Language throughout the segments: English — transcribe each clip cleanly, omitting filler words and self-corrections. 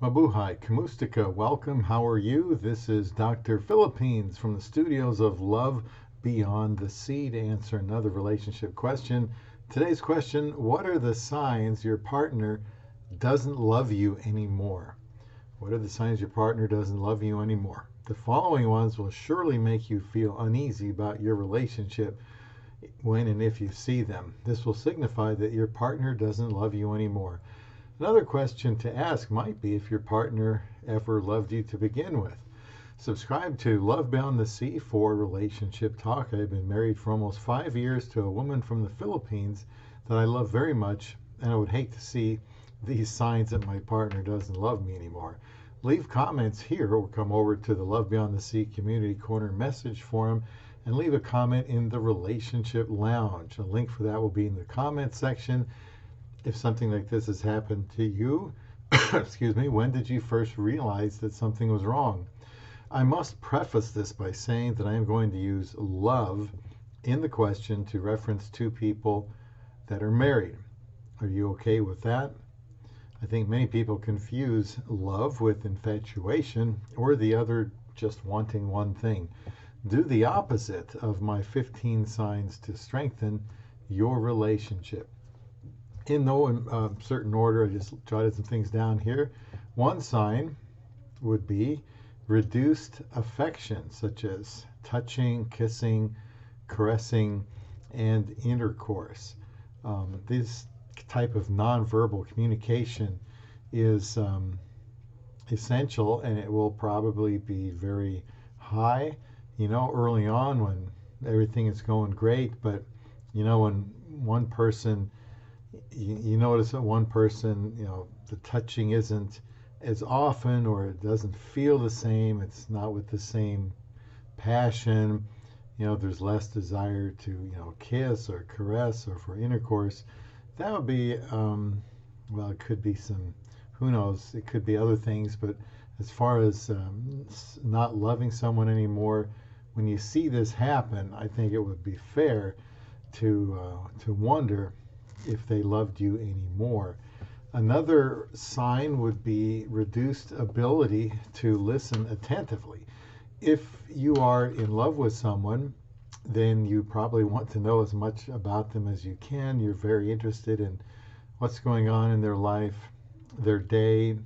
Mabuhay, Kamustika, welcome. How are you? This is DrPHILippines from the studios of Love Beyond the Sea to answer another relationship question. Today's question: what are the signs your partner doesn't love you anymore? What are the signs your partner doesn't love you anymore? The following ones will surely make you feel uneasy about your relationship when and if you see them. This will signify that your partner doesn't love you anymore. Another question to ask might be if your partner ever loved you to begin with. Subscribe to Love Beyond the Sea for relationship talk. I've been married for almost 5 years to a woman from the Philippines that I love very much, and I would hate to see these signs that my partner doesn't love me anymore. Leave comments here or come over to the Love Beyond the Sea Community Corner message forum and leave a comment in the Relationship Lounge. A link for that will be in the comment section. If something like this has happened to you, excuse me, when did you first realize that something was wrong? I must preface this by saying that I am going to use love in the question to reference two people that are married. Are you okay with that? I think many people confuse love with infatuation, or the other just wanting one thing. Do the opposite of my 15 signs to strengthen your relationship. In no certain order, I just jotted some things down here. One sign would be reduced affection, such as touching, kissing, caressing, and intercourse. This type of nonverbal communication is essential, and it will probably be very high, early on when everything is going great. But, when one person, you notice that one person, the touching isn't as often, or it doesn't feel the same, it's not with the same passion, there's less desire to, kiss or caress or for intercourse. That would be, it could be some, who knows, it could be other things, but as far as not loving someone anymore, when you see this happen, I think it would be fair to wonder if they loved you anymore. Another sign would be reduced ability to listen attentively. If you are in love with someone, then you probably want to know as much about them as you can. You're very interested in what's going on in their life, their day,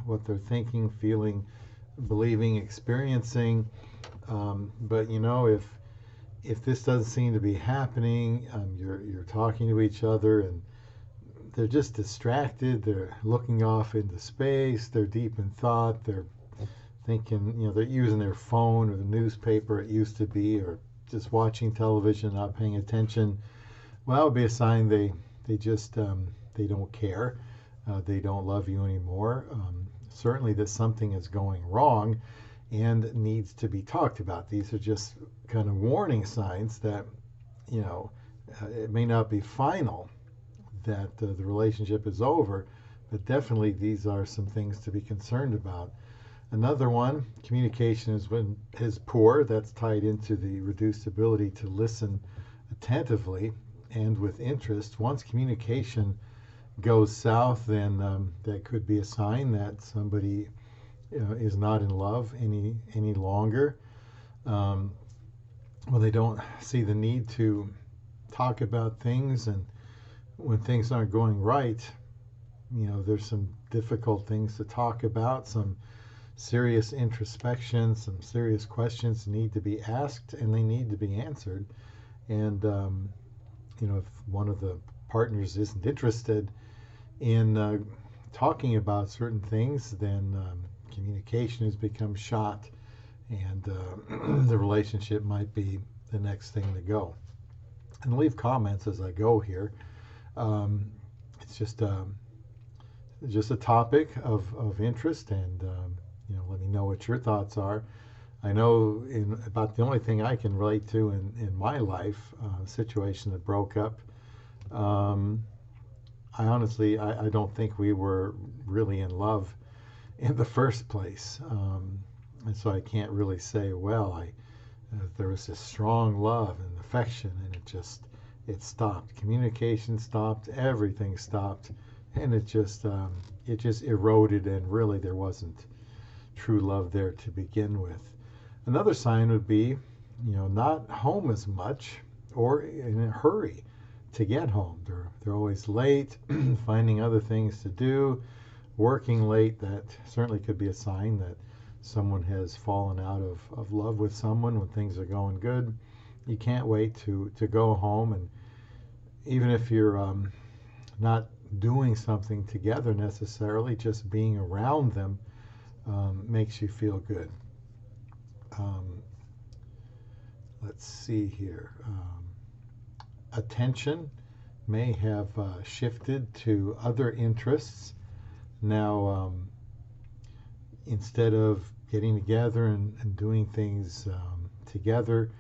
what they're thinking, feeling, believing, experiencing. But if this doesn't seem to be happening, you're talking to each other and they're just distracted, they're looking off into space, they're deep in thought, they're thinking, they're using their phone or the newspaper it used to be, or just watching television, not paying attention. Well, that would be a sign they just they don't care, they don't love you anymore. Certainly that something is going wrong and needs to be talked about. These are just kind of warning signs that, it may not be final, that the relationship is over, but definitely these are some things to be concerned about. Another one, communication is poor. That's tied into the reduced ability to listen attentively and with interest. Once communication goes south, then that could be a sign that somebody is not in love any longer. When they don't see the need to talk about things, and when things aren't going right, there's some difficult things to talk about, some serious introspection, some serious questions need to be asked and they need to be answered. And if one of the partners isn't interested in talking about certain things, then communication has become shot, and the relationship might be the next thing to go. And leave comments as I go here. It's just a topic of interest, and let me know what your thoughts are. I know about the only thing I can relate to in my life, a situation that broke up. I honestly don't think we were really in love in the first place, and so I can't really say, there was this strong love and affection, and it stopped. Communication stopped. Everything stopped. and it just eroded, and really there wasn't true love there to begin with. Another sign would be, not home as much or in a hurry to get home. They're always late, finding other things to do, working late. That certainly could be a sign that someone has fallen out of love with someone when things are going good. You can't wait to go home, and even if you're not doing something together necessarily, just being around them makes you feel good. Um, let's see here. Attention may have shifted to other interests. Now, instead of getting together and doing things together,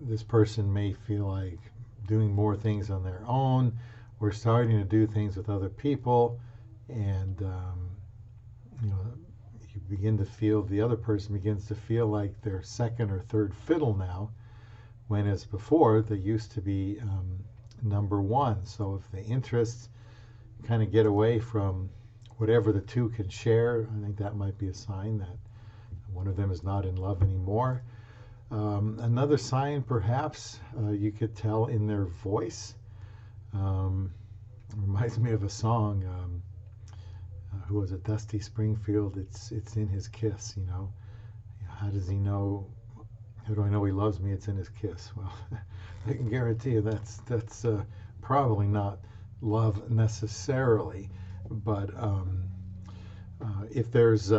this person may feel like doing more things on their own. We're starting to do things with other people, and you know, you begin to feel, the other person begins to feel like they're second or third fiddle now, when as before they used to be number one. So if the interests kind of get away from whatever the two can share, I think that might be a sign that one of them is not in love anymore. Another sign, perhaps, you could tell in their voice. Reminds me of a song. Who was it? Dusty Springfield. It's in his kiss. How does he know? How do I know he loves me? It's in his kiss. Well, I can guarantee you that's probably not love necessarily. But if there's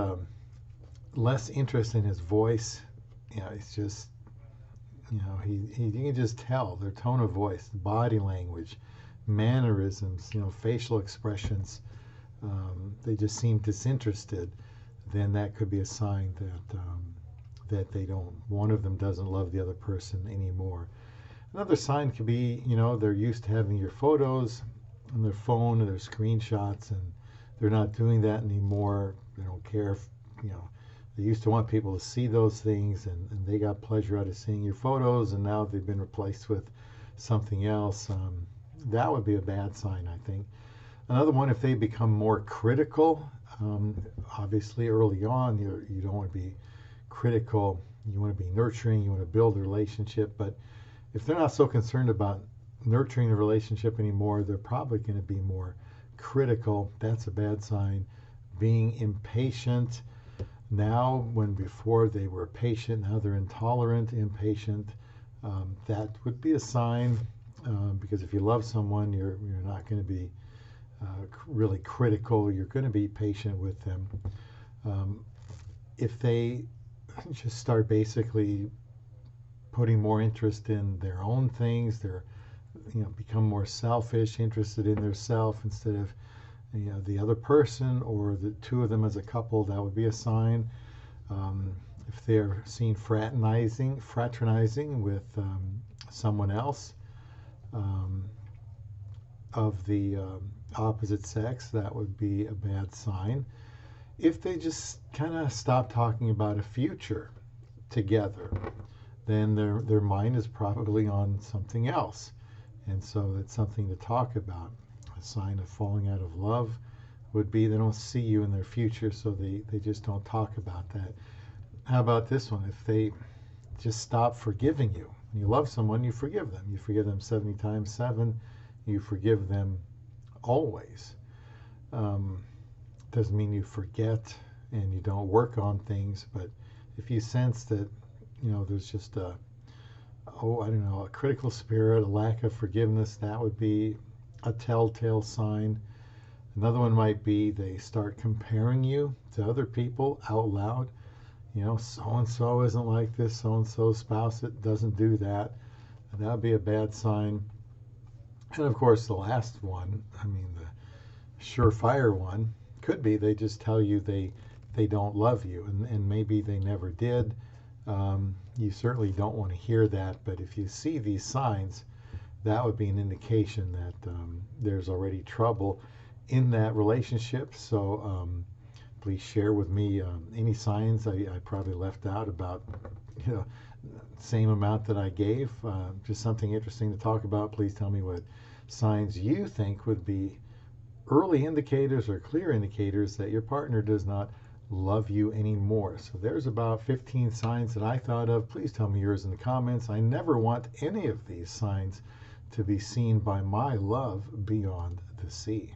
less interest in his voice, it's just, you can just tell their tone of voice, body language, mannerisms, facial expressions. They just seem disinterested. Then that could be a sign that they don't. One of them doesn't love the other person anymore. Another sign could be, they're used to having your photos on their phone or their screenshots, and they're not doing that anymore. They don't care if, they used to want people to see those things, and they got pleasure out of seeing your photos, and now they've been replaced with something else. That would be a bad sign, I think. Another one, if they become more critical, obviously early on, you don't want to be critical. You want to be nurturing. You want to build a relationship. But if they're not so concerned about nurturing the relationship anymore, they're probably going to be more critical. That's a bad sign. Being impatient now, when before they were patient, now they're intolerant, impatient. That would be a sign, because if you love someone, you're not going to be really critical. You're going to be patient with them. If they just start basically putting more interest in their own things, they're become more selfish, interested in their self instead of the other person or the two of them as a couple, that would be a sign. If they're seen fraternizing with someone else of the opposite sex, that would be a bad sign. If they just kind of stop talking about a future together, then their mind is probably on something else. And so it's something to talk about. A sign of falling out of love would be they don't see you in their future, so they just don't talk about that. How about this one? If they just stop forgiving you. When you love someone, you forgive them. You forgive them 70 times 7. You forgive them always. Doesn't mean you forget and you don't work on things, but if you sense that, there's just a critical spirit, a lack of forgiveness, that would be a telltale sign. Another one might be they start comparing you to other people out loud. So-and-so isn't like this, so-and-so's spouse doesn't do that. And that would be a bad sign. And of course, the last one, the surefire one, could be they just tell you they don't love you, and maybe they never did. You certainly don't want to hear that, but if you see these signs, that would be an indication that there's already trouble in that relationship. So please share with me any signs I probably left out about, same amount that I gave. Just something interesting to talk about. Please tell me what signs you think would be early indicators or clear indicators that your partner does not love you anymore. So there's about 15 signs that I thought of. Please tell me yours in the comments. I never want any of these signs to be seen by my love beyond the sea.